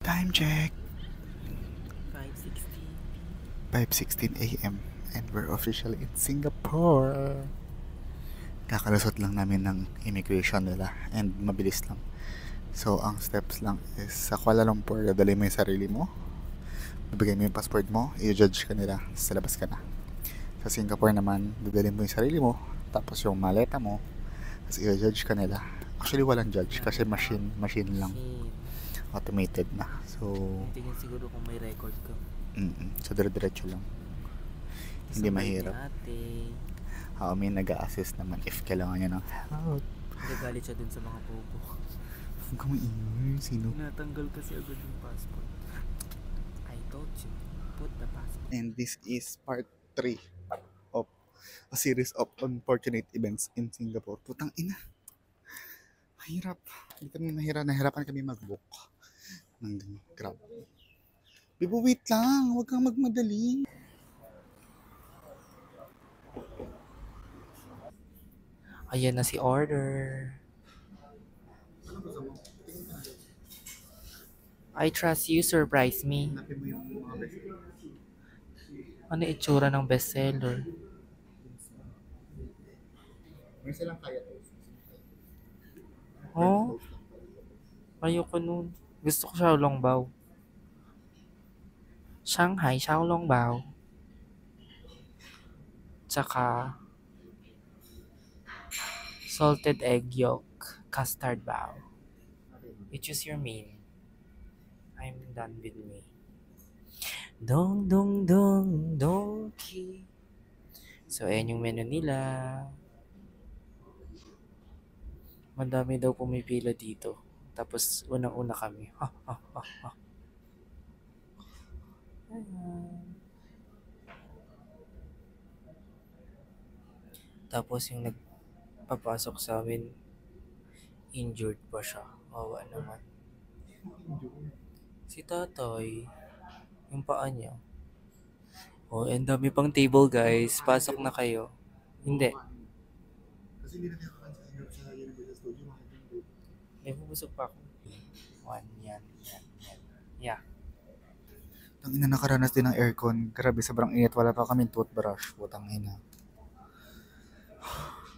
Time check. 5:16. 5:16 a.m. And we're officially in Singapore. Kakalusot lang namin ng immigration nila and mabilis lang. So, ang steps lang is sa Kuala Lumpur, dadali mo yung sarili mo. Bibigay mo yung passport mo, i-judge ka nila, sa labas ka na. Sa Singapore naman, dadali mo yung sarili mo, tapos yung maleta mo, tapos i-judge ka nila. Actually, walang judge kasi machine lang. Automated na. So, Tingin siguro kung may record ka. So, dire-diretso lang. Hindi mahirap. Ate. May nag-a-assist naman if kailangan niya ng help. Nagagalit siya dun sa mga bobo. Huwag ka maingay. Sino? Natanggal kasi agad yung passport. I told you, put the passport. And this is part 3 of a series of unfortunate events in Singapore. Putang ina. Mahirap. Dito nahirapan kami mag-book ng Grab. Bibo, wait lang. Huwag kang magmadali. Ayan na si order. I trust you, surprise me. Ano itsura ng bestseller? May silang kaya to. Oh, ayoko nun. Gusto ko Xiaolongbao. Shanghai Xiaolongbao. Tsaka salted egg yolk custard bao. You choose your main. I'm done with me. Dong dong dong donkey. So ayan yung menu nila. Madami daw pumipila dito. Tapos unang-una kami. Ayan. Tapos yung nagpapasok sa amin, injured pa siya. Awa naman. Si Tatoy, yung paa niya. Oh, and dami pang table guys. Pasok na kayo. Hindi. Kasi hindi na nakakansya sa Universal Studio. May bubusog pa ako. One, yan. Yeah. Tang ina, nakaranas din ng aircon. Grabe, sobrang init. Wala pa kaming toothbrush. Putang ina.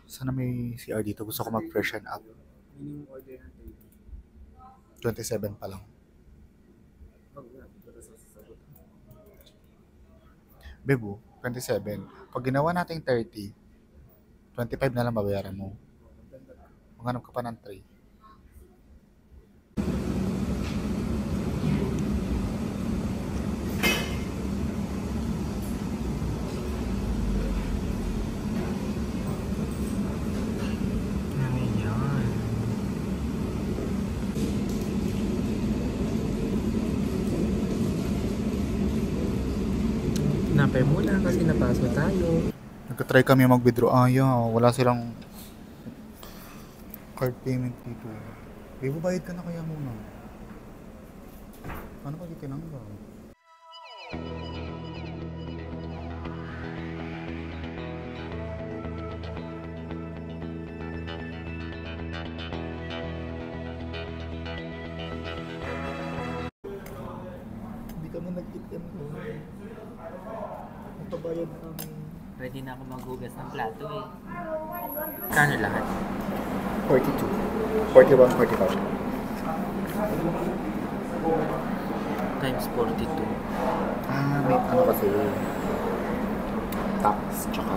Sana may CR dito. Gusto ko mag-freshen up. Minimum order ng 27 pa lang. Bebo, 27. Pag ginawa nating 30, 25 na lang babayaran mo. Maghanap ka pa ng 3. Ayan. Napay muna kasi napasok tayo. Nagka-try kami mag-withdraw. Wala silang card payment dito. Bebo, bayad ka na kaya muna. Paano pag itinanggal? Hindi ka na nag-itim ko. Nagpabayad na kami. Ready na ako maghugas ng plato eh. Kano lahat? 42. 41, 45. Times 42. May ano kasi tax tsaka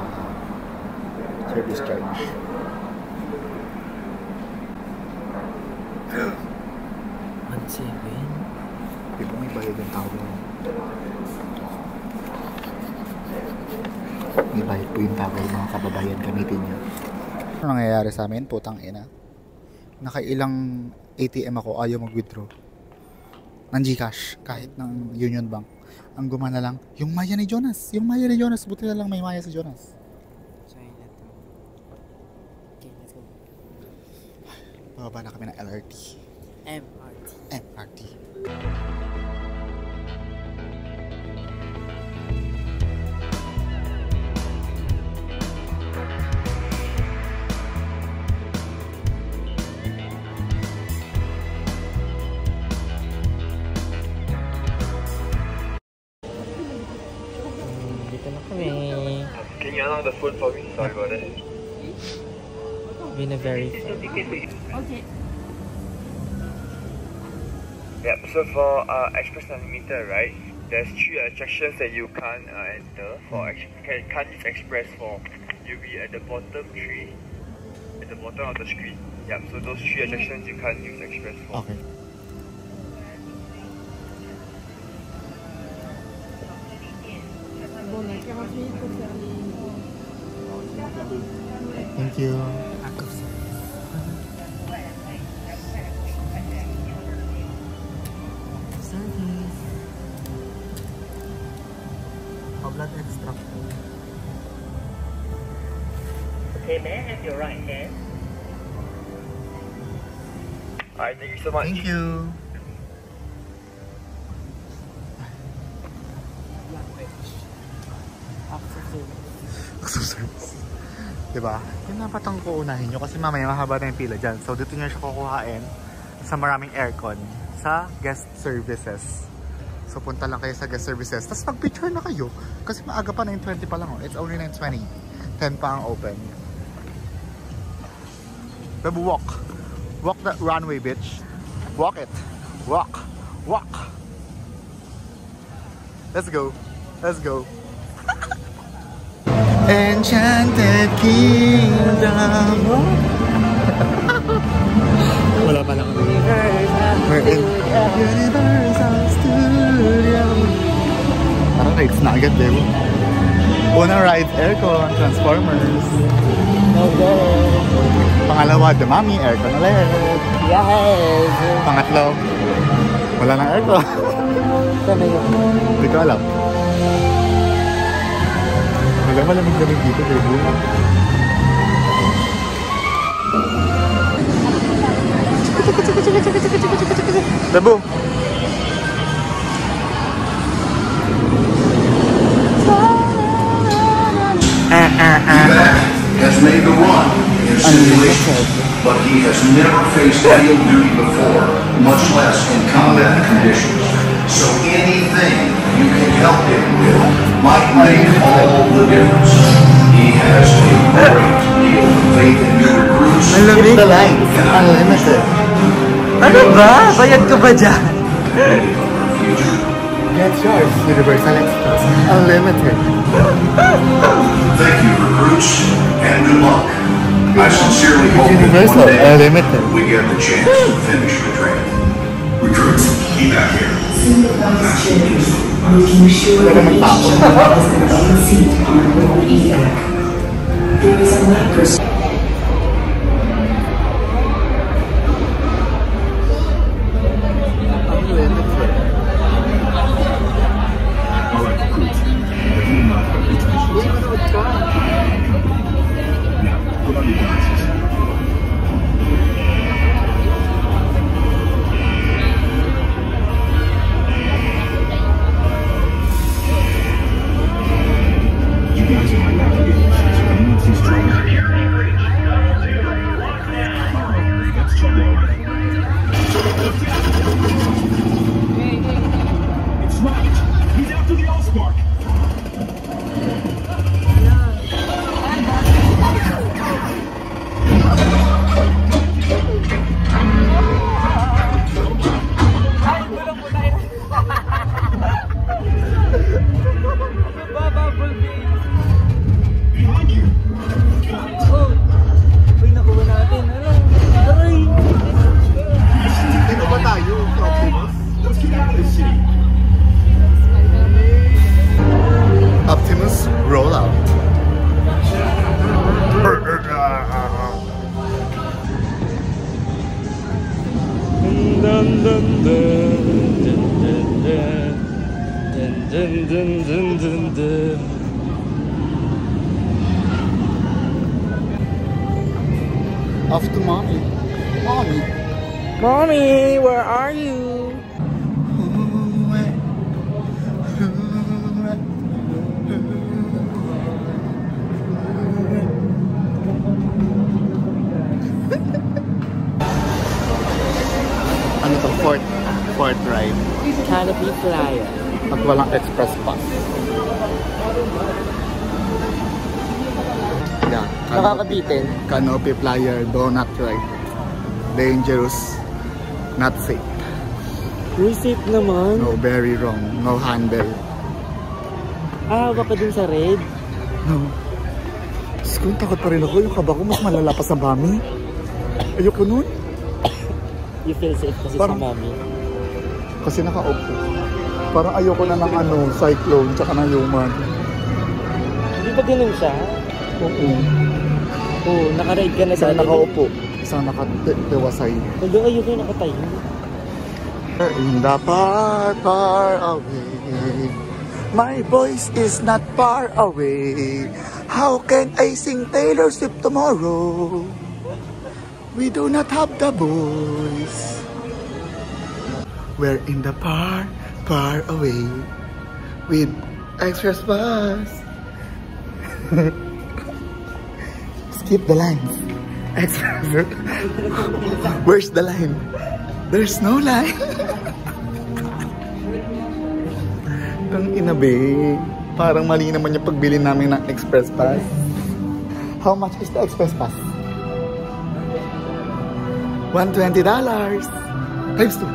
service charge. 1.7. Di ba may bayad yung tao? May bayad po yung tao, mga kababayan, gamitin niyo. Ano nangyayari sa amin? Putang ina. Nakailang ATM ako, ayaw mag-withdraw ng GCash, kahit ng Union Bank. Ang gumana lang, yung Maya ni Jonas. Buti na lang may Maya si Jonas. Sorry na to. Okay, let's go. Bababa na kami ng LRT. MRT. on the phone for me? Sorry about that. Been a very Okay. Yep, so for Express Unlimited, right, there's 3 attractions that you can't enter for can't use Express for. You'll be at the bottom 3, at the bottom of the screen. Yep, so those 3 attractions you can't use Express for. Okay. Bon, on a 40 minutes pour faire les... Thank you. service. Blood extract. Okay, may I have your right hand? Alright, thank you so much. Thank you. After service. Diba? Yun dapat ang kuunahin nyo kasi mamaya mahaba na yung pila dyan. So dito nyo siya kukuhain sa maraming aircon sa guest services. So punta lang kayo sa guest services. Tapos mag-picture na kayo. Kasi maaga pa, 9:20 pa lang. Oh. It's only 9:20. 10 pa ang open. Babu, walk. Walk the runway, bitch. Walk it. Walk. Walk. Let's go. Let's go. Enchanted Kingdom. Wala pa lang. We're in Universal Studio. Parang rides na agad, diba? Unang ride, aircon, Transformers. Pangalawa, The Mummy, aircon ulit. Yes! Pangatlo, wala nang aircon. Sana yun. Hindi ko alam. Wala malamig-lamig dito, baby. Dabu! Has made the run in simulation, but he has never faced field duty before, much less in combat conditions. So anything you can help him with might make all the difference. He has a great deal of faith in new recruits. Keep the lines. Unlimited. Ano ba? Bayad ka ba dyan? Get yours. Universal Express. Unlimited. Thank you, recruits, and good luck. I sincerely hope that Universal. one day Unlimited. we get the chance to finish the training. Recruits, be back here. Making sure that each child has their own seat on the road e-deck. There is a microscope. Optimus rollout. Off to mommy. Mommy. Mommy, where are you? Ano to? Fourth ride. Canopy Flyer. At walang express pass. Yeah. Nakakabitin. Canopy flyer, do not ride. Dangerous, not safe. Safe naman. No, very wrong. No handle. Hawa ka dun sa red. No. Diyos ko, takot pa rin ako. Yung kaba ko mas malala pa sa mami. Ayoko nun. You feel safe kasi Parang- sa mami. Kasi nakaupo. Parang ayoko na ng cyclone tsaka ng human. Hindi ba ganun siya? Oo. Oo, nakaride ka na Isang dati. nakaupo. Isang nakatiwasay. Hanggang ayoko yung nakatayo. In the far away, my voice is not far away. How can I sing Taylor Swift tomorrow? We do not have the voice. We're in the far away with express bus. Skip the lines. Express. Where's the line? There's no line. Ang inabi. Parang mali naman yung pagbili namin ng express pass. How much is the express pass? $120. Times 2.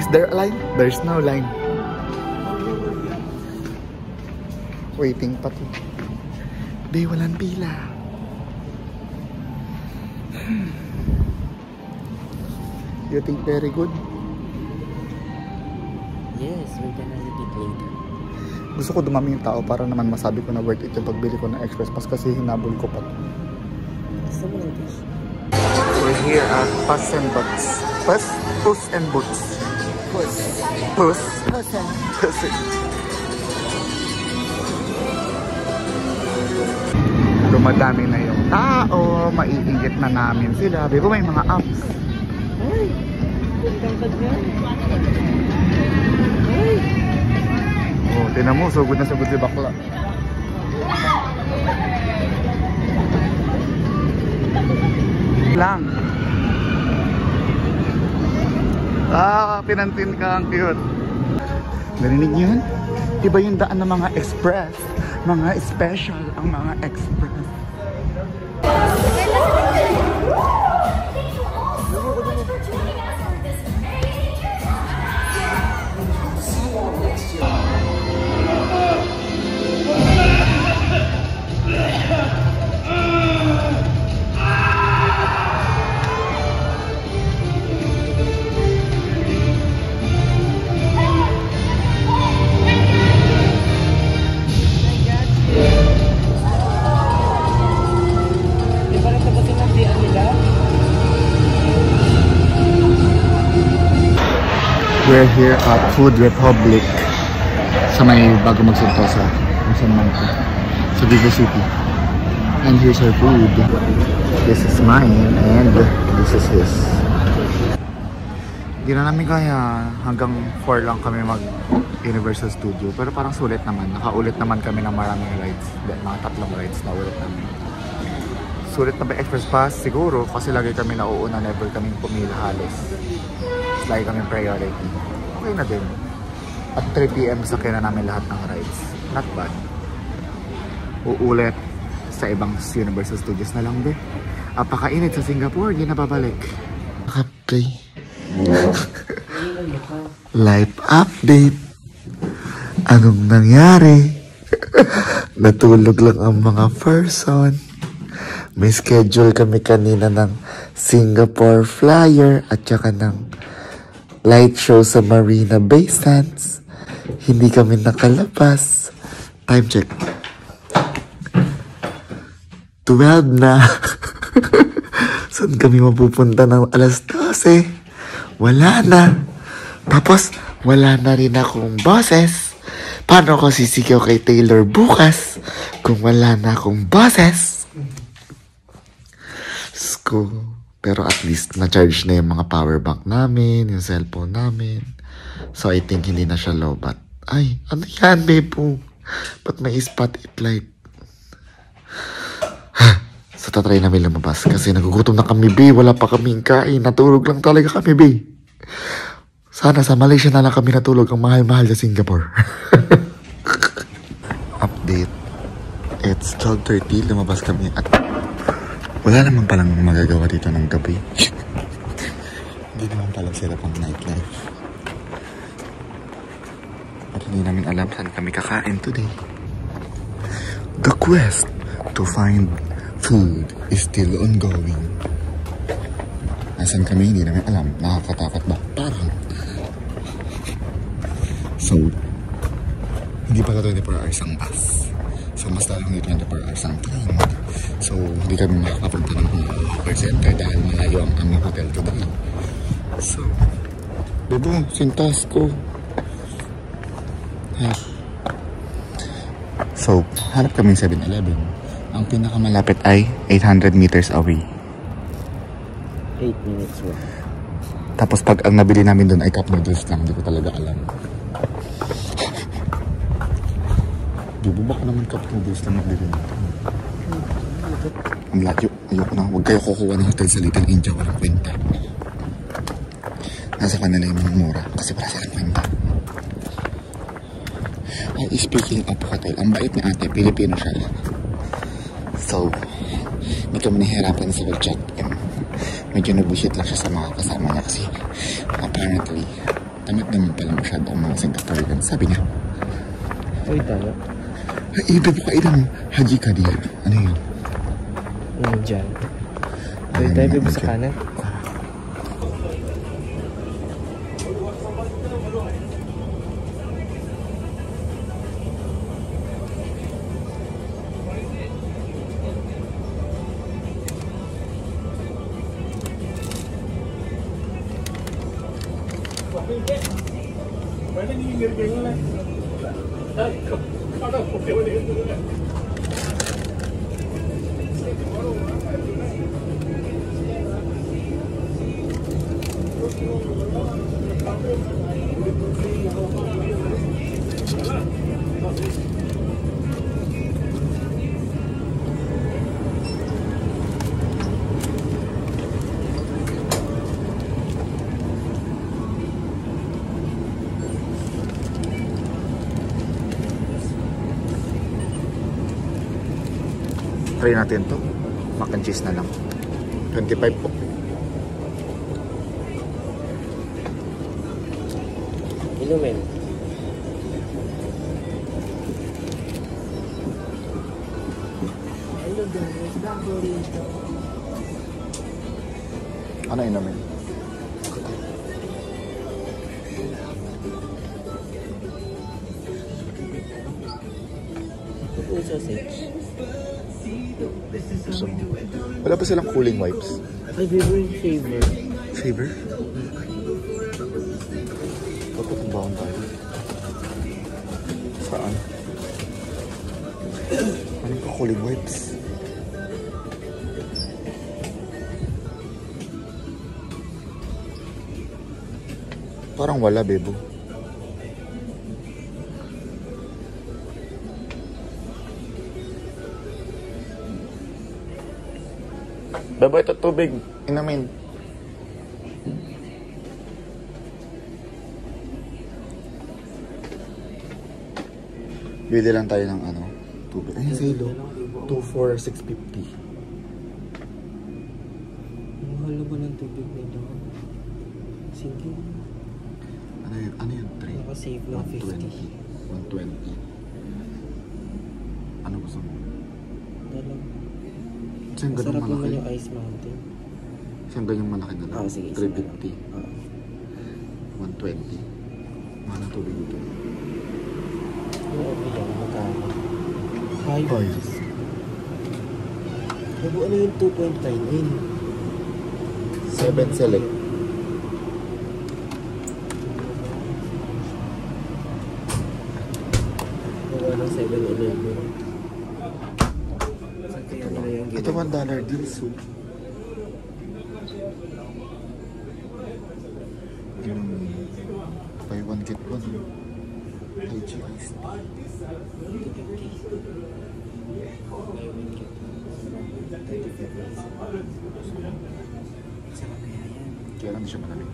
Is there a line? There's no line. Waiting pa to. Di walang pila. You think very good? Yes, we're gonna repeat later. Gusto ko dumami yung tao para naman masabi ko na worth it yung pagbili ko ng express pass kasi hinabol ko pa. Gusto mo lang this? We're here at Puss and Boots. Puss and Boots. Puss. Puss. Puss and Puss. Dumadami na yung tao, maiinggit na namin sila. Di ba may mga apps? Ay! Tangkad niya. Ay! Oh, tinan mo, sugod na sugod si bakla. Lang. Pinantin ka, ang cute. Narinig niyo yun? Iba yung daan ng mga express. Mga special ang mga express. We're here at Food Republic sa may bago magsunto sa San Marco, sa Vivo City. And here's our food. This is mine and this is his. Hindi na namin kaya, hanggang 4 lang kami mag Universal Studio, pero parang sulit naman. Nakaulit naman kami ng maraming rides. Mga 3 rides na ulit namin. Sulit na ba express pass? Siguro, kasi lagi kami nauuna, never kaming pumila halos. Lagi kami priority. Okay na din. At 3 PM sakyan na namin lahat ng rides. Not bad. Uulit sa ibang Universal Studios na lang din. Apakainit sa Singapore, di na babalik. Update. Life update. Anong nangyari? Natulog lang ang mga person. May schedule kami kanina ng Singapore Flyer at saka ng light show sa Marina Bay Sands. Hindi kami nakalabas. Time check. 12 na. Saan kami mapupunta ng alas 12? Wala na. Tapos, wala na rin akong boses. Paano ko sisigaw kay Taylor bukas kung wala na akong boses? Sko. Pero at least na-charge na yung mga power bank namin, yung cellphone namin. So I think hindi na siya low-bat. Ay, ano yan, babe? Ba't may spotlight light? So tatry namin lumabas kasi nagugutom na kami, babe. Wala pa kaming kain. Natulog lang talaga kami, babe. Sana sa Malaysia na lang kami natulog. Ang mahal-mahal sa Singapore. Update. It's 12:30, lumabas kami at wala naman palang magagawa dito ng gabi. Hindi naman pala sila pang nightlife. At hindi namin alam saan kami kakain today. The quest to find food is still ongoing. Nasaan kami, hindi namin alam. Nakakatakot ba? Parang. So, hindi pala 24 hours ang bus. So, mas lalong hindi 24 hours ang train. So, hindi kami makakapunta ng hawker center dahil malayo ang aming hotel today. So, bebo, sintas ko. So, hanap kaming 7-Eleven. Ang pinakamalapit ay 800 meters away. 8 minutes walk. Tapos pag ang nabili namin doon ay cup noodles lang, hindi ko talaga alam. Bebo, baka naman cup noodles lang nabili natin. Ang layo, ayoko na. Huwag kayo kukuha ng hotel sa Little India, walang kwenta. Nasa kanila yung mga mura kasi para silang kwenta. Ay, speaking of hotel, ang bait na ate, Pilipino siya. So, hindi kami nahihirapan sa pag-check-in. Medyo nabushit lang siya sa mga kasama niya kasi apparently, tamad naman pala masyado ang mga Singaporean. Sabi niya, Uy, tayo. ay, iba po kayo ng Haji Kadir. Ano yun? Dyan. Uy, tayo bebo sa kanan. Try natin to. Mac and cheese na lang. 25 po. Inumin. Ano inumin? Uy, sausage. Gusto mo? Wala pa silang cooling wipes. Ay, bebo yung flavor. Favor? Papatumbahan tayo. Saan? Ano ka cooling wipes? Parang wala, bebo. Bebo, ito tubig. Inamin. Bili lang tayo ng ano, tubig. Ay, sa'yo. 24650. Mahal na ba ng tubig nito? Sige. Ano yun? 3? Nakasave ng 50. 120. Ano gusto mo? Dalang. Saan ganun Masarap naman malaki? yung Ice Mountain. Saan ganun malaki na lang? Ah, sige. 350. Oo. 120. Mahal ang tubig dito. Yung okay yan, magkano? 5. Five. Bebo, ano yung 2.9? 7 select. Wala ng 7-Eleven. Saan kaya nila yung Ito $1 deal, so. Yung buy one get one. IG iced tea. Kaya lang di siya malamig.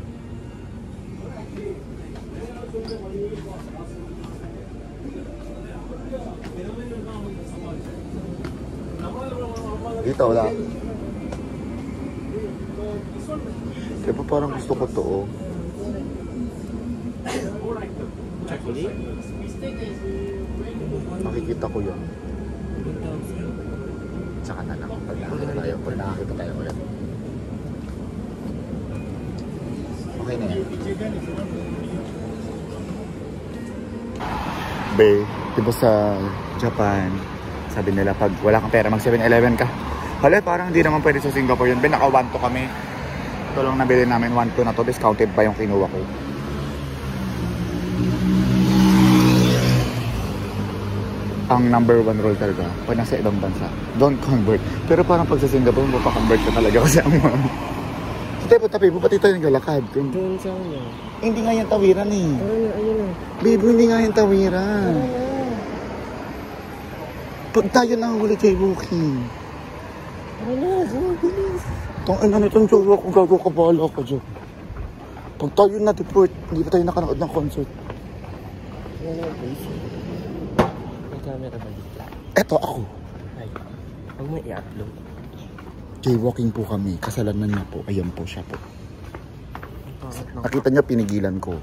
Dito wala. Kaya pa parang gusto ko to, oh. Chocolate? Makikita ko yan. Tsaka na lang pag nakakita tayo ulit. Okay na yan. Be, diba sa Japan, sabi nila pag wala kang pera mag 7-Eleven ka. Hala, parang hindi naman pwede sa Singapore yun. Be, naka 1-2 kami. Ito lang nabili namin 1-2 na to. Discounted pa yung kinuha ko. Ang number 1 rule talaga pag nasa ibang bansa, don't convert. Pero parang pag sa Singapore, mapakonvert ka talaga kasi ang mga tabi mo, pati tayo naglalakad. Doon sa ano? Hindi nga yung tawiran eh. Ayun na. Babe, hindi nga yung tawiran. Pag tayo nahuli kay Wookie. Bilis. Itong ina nitong jowa ko, gago ka, bahala ka dyan. Pag tayo na-deport, hindi pa tayo nakanood ng concert. May camera ba dito? Eto ako. Ay, huwag mo i-upload. Jaywalking po kami, kasalanan niya po. Ayan po siya po. Nakita niya, pinigilan ko.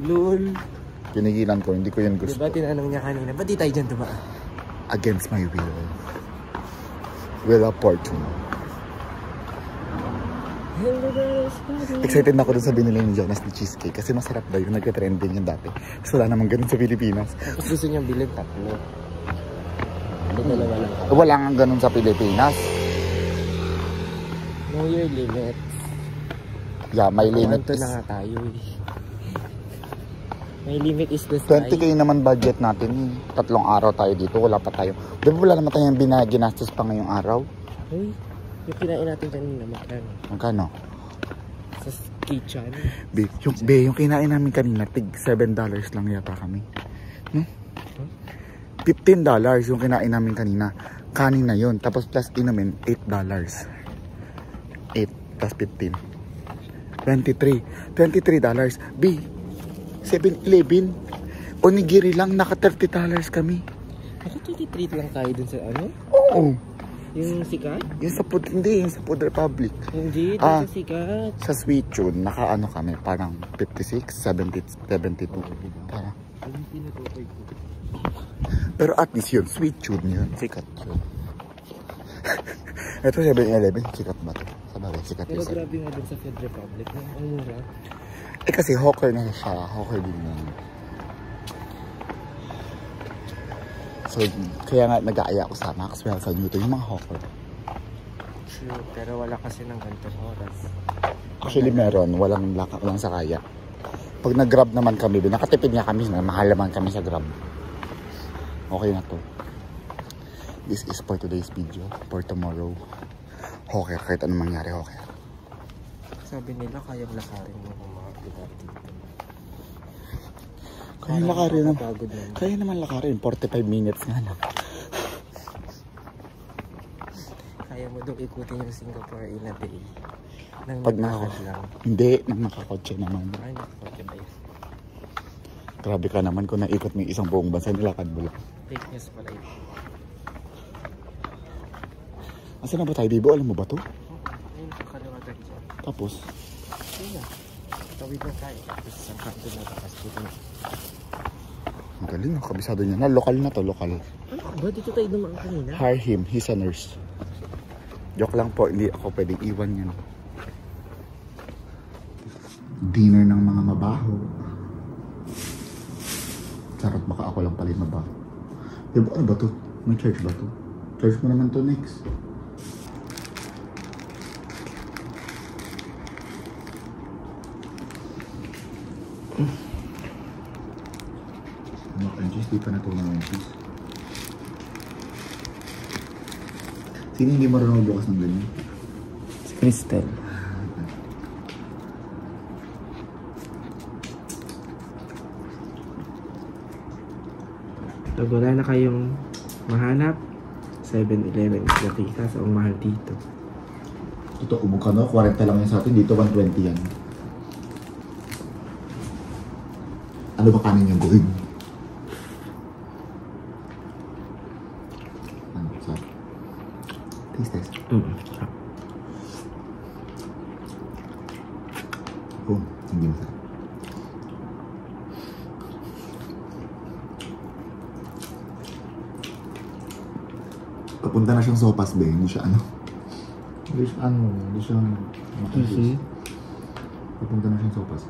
Lul. Pinigilan ko, hindi ko yan gusto. Diba tinanong niya kanina, ba't di tayo dyan dumaan? Against my will. Will of fortune. Hello guys, Excited na ako dun sa binili ni Jonas na cheesecake kasi masarap daw yung nagka-trending yun dati. Kasi wala namang ganun sa Pilipinas. Tapos gusto niyang bilhin tatlo. Dalawa lang. Wala nga ganun sa Pilipinas. Know your limit. Yeah, my limit Ito is... na nga tayo eh. My limit is the sky. 20k naman budget natin eh. 3 araw tayo dito, wala pa tayo. Diba wala naman tayong ginastos pa ngayong araw? Uy, yung kinain natin kanina, magkano? Magkano? Sa kitchen. Yung kinain namin kanina, tig $7 lang yata kami. Hmm? $15 yung kinain namin kanina. Kanin na yun. Tapos plus inamin, $8. 8 plus 15. $23. B, 7-Eleven. Onigiri lang, naka $30 kami. Ako 23 lang tayo dun sa ano? Oo. Yung sikat? Yung sa food, hindi, yung sa Food Republic. Hindi, dun sa sikat. Sa Sweet Tune, naka ano kami, parang 56, 70, 72. Parang. Pero at least yun, Sweet Tune yun, sikat yun. Ito 7-Eleven, sikat ba ito? Sabagay, sikat yun. Pero grabe nga dun sa Food Republic, ang mura. Eh kasi hawker na siya, hawker din yun. So, kaya nga nag-aaya ko sa Maxwell sa Newton, yung mga hawker. True, pero wala kasi ng ganitong oras. Actually meron, walang sakaya. Pag nag-grab naman kami, nakatipid nga kami, mahal naman kami sa grab. Okay na to. This is for today's video. For tomorrow, hawker, kahit anong mangyari, hawker. Sabi nila kayang lakarin mo kung mga lugar dito. Kaya naman lakarin, 45 minutes nga lang. Kaya mo daw ikutin yung Singapore in a day. Nang Pag maglakad lang. Hindi, nang nakakotse naman. Ay, nakakotse ba yun? Grabe ka naman kung naikot mo yung isang buong bansa, nilakad mo lang. Fake news pala yun. Asan na ba tayo, Bibo? Alam mo ba to? Ayun, kakaliwatan dyan. Tapos, Ayun na. Tawid na tayo. Tapos isang kanto na tapos dito na. ang galing, kabisado niya na. Lokal na to, lokal. Ano ba? Dito tayo dumaan kanina? Hire him, he's a nurse. Joke lang po, hindi ako pwedeng iwan yan. Dinner ng mga mabaho. Charot, baka ako lang pala yung mabaho. Diba, ano ba to? May church ba to? Church mo naman to next. Mac and cheese, di pa natunaw yung cheese. Sino hindi marunong magbukas ng ganyan? Si Crystal. Pag wala na kayong mahanap, 7-Eleven is the tikas o mahal dito. Ito, ubog ka no? 40 lang yan sa atin. Dito, 120 yan. Ano ba kanin yung buhig? Papunta na siyang sopas, be. Hindi siya hindi siya makikis. Papunta na siyang sopas.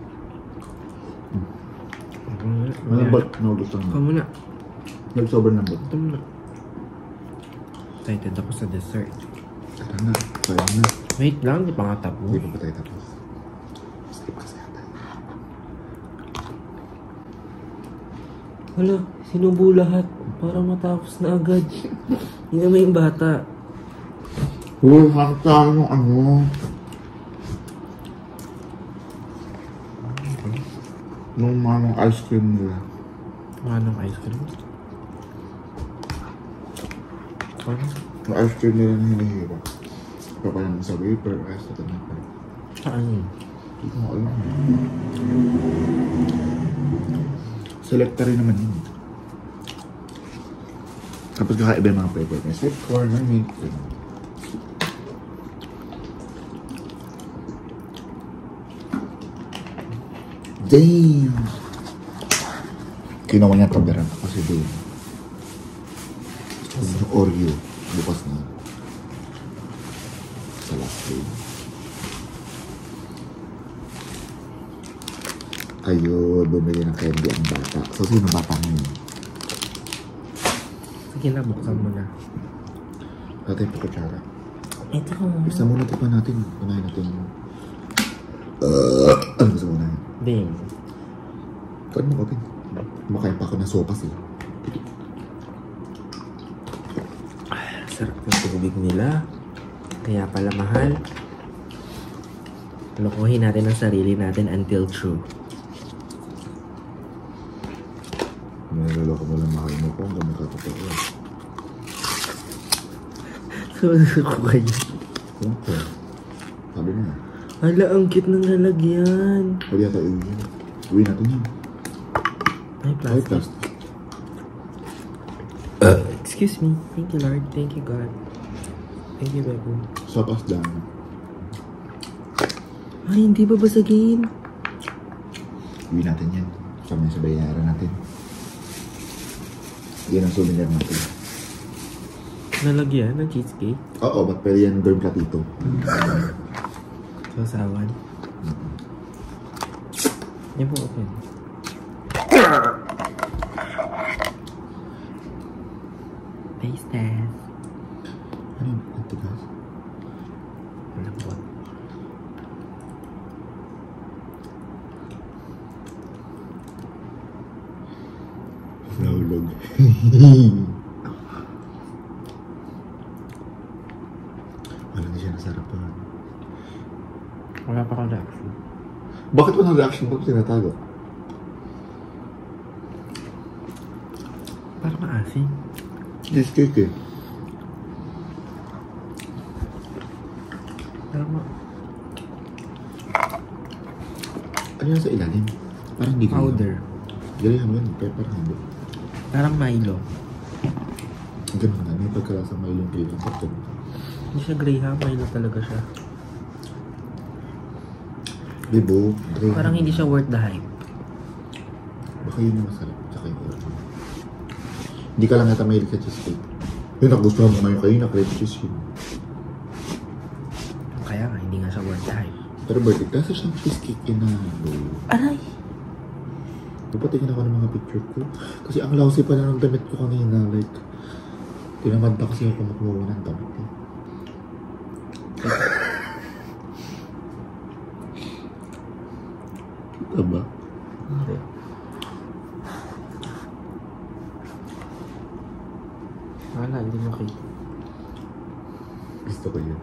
Malambot. Naubos lang. Ikaw muna. Nag-sobrang lambot. Ito muna. Excited ako sa dessert. Tara na. Kaya na. Wait lang, di pa nga tapos. Hindi pa tayo tapos. Skip kasi yata. Hala, sinubo lahat. Para matapos na agad. Hindi naman yung bata. Uy, makita yung ano. Nung manong ice cream nila. Anong ice cream? Ano? Yung ice cream nila na hinihira. Papayan mo sa wafer, ice na tanong pa. Saan yun? Hindi ko alam. Selecta rin naman yun. Tapos kakaiba yung mga flavor. May sweet corn, may mint cream. Damn! Kinuha niya tabaran ako si Dave. Yung Oreo. Bukas na. Sa last day. Ayun, bumili ng candy ang bata. So, sino bata ngayon? Sige na, buksan mo na. Tatay pa kutsara. Ito ko muna. Isa muna ito pa natin. Unahin natin. Ano gusto mo unahin? Bing. Saan mo open? Makain pa ako ng sopas eh. Sarap ng tubig nila. Kaya pala mahal. Lokohin natin ang sarili natin until true. Nalala ko mo lang mahal mo po hanggang magkatotoo. Gusto ko kayo. Okay. Sabi mo na. Hala, ang cute ng lalagyan. Pwede yata uwi yun. Uwi natin yun. Ay, Ay, plastic. plastic. Excuse me. Thank you, Lord. Thank you, God. Thank you, Bebo. Sopas dami. Ay, hindi ba basagin? Uwi natin yan. Sama sa bayaran natin. Yan ang souvenir natin. Nalagyan ng cheesecake? Oo, ba't pwede yan dorm platito? Sasawan. Yan po open. Taste test. Ano yun? Ang tigas? Malambot. Nahulog. Wala na siya nasarapan. Wala pa kang reaction. Bakit walang reaction? Bakit tinatago? Parang maasim. Cheesecake eh. Parang Ano yan sa ilalim? Parang hindi graham. powder. Graham yun, pero parang hindi. Parang Milo. Ganun nga, may pagkalasa may yung graham. Kapag Hindi siya Graham, Milo talaga siya. Bibo, graham. Parang hindi siya worth the hype. Baka yun yung masarap. Tsaka yung graham. Hindi ka lang nata mahilig sa cheesecake. Yun, nagustuhan mo ngayon kayo na cream cheese yun. Kaya nga, hindi nga siya worth the hype. Pero birthday, kasi siyang cheesecake inalo. Aray! Papatingin ako ng mga picture ko. Kasi ang lousy pa na ng damit ko kanina. Like, tinamad na kasi ako kumuha ng damit ko. Ito ba? Hindi. Wala, hindi makita. Gusto ko yun.